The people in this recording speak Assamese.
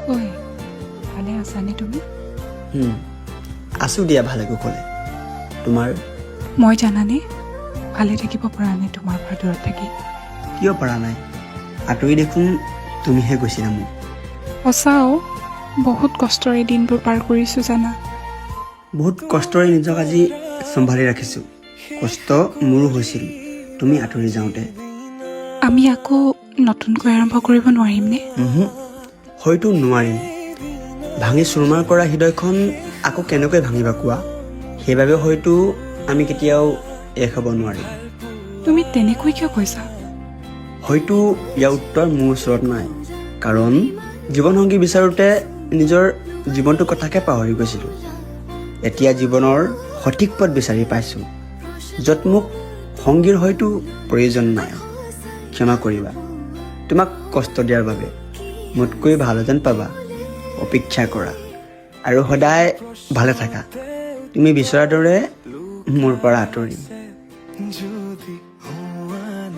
ঐ ভালে আছানে তুমি? আছোঁ দিয়া ভালে কুশলে। তোমাৰ? মই জানানে ভালে থাকিব পৰা নাই তোমাৰ পৰা দূৰত থাকি। কিয় পৰা নাই? আঁতৰি দেখোন তুমিহে গৈছিলা মোক। সঁচাও বহুত কষ্টৰে দিনবোৰ পাৰ কৰিছোঁ জানা। বহুত কষ্টৰে নিজক আজি চম্ভালি ৰাখিছোঁ। কষ্ট মোৰো হৈছিল তুমি আঁতৰি যাওঁতে। আমি আকৌ নতুনকৈ আৰম্ভ কৰিব নোৱাৰিমনে? হয়তো নোৱাৰিম। ভাঙি চুৰমাৰ কৰা হৃদয়খন আকৌ কেনেকৈ ভাঙিবা কোৱা? সেইবাবে হয়তো আমি কেতিয়াও এক হ'ব নোৱাৰিম। তুমি তেনেকৈ কিয় কৈছা? হয়তো ইয়াৰ উত্তৰ মোৰ ওচৰত নাই, কাৰণ জীৱনসংগী বিচাৰোঁতে নিজৰ জীৱনটোৰ কথাকে পাহৰি গৈছিলোঁ। এতিয়া জীৱনৰ সঠিক পথ বিচাৰি পাইছোঁ, য'ত মোক সংগীৰ হয়তো প্ৰয়োজন নাই। ক্ষমা কৰিবা তোমাক কষ্ট দিয়াৰ বাবে। মোতকৈ ভাল যেন পাবা, অপেক্ষা কৰা আৰু সদায় ভালে থাকা। তুমি বিচৰাৰ দৰে মোৰ পৰা আঁতৰিম।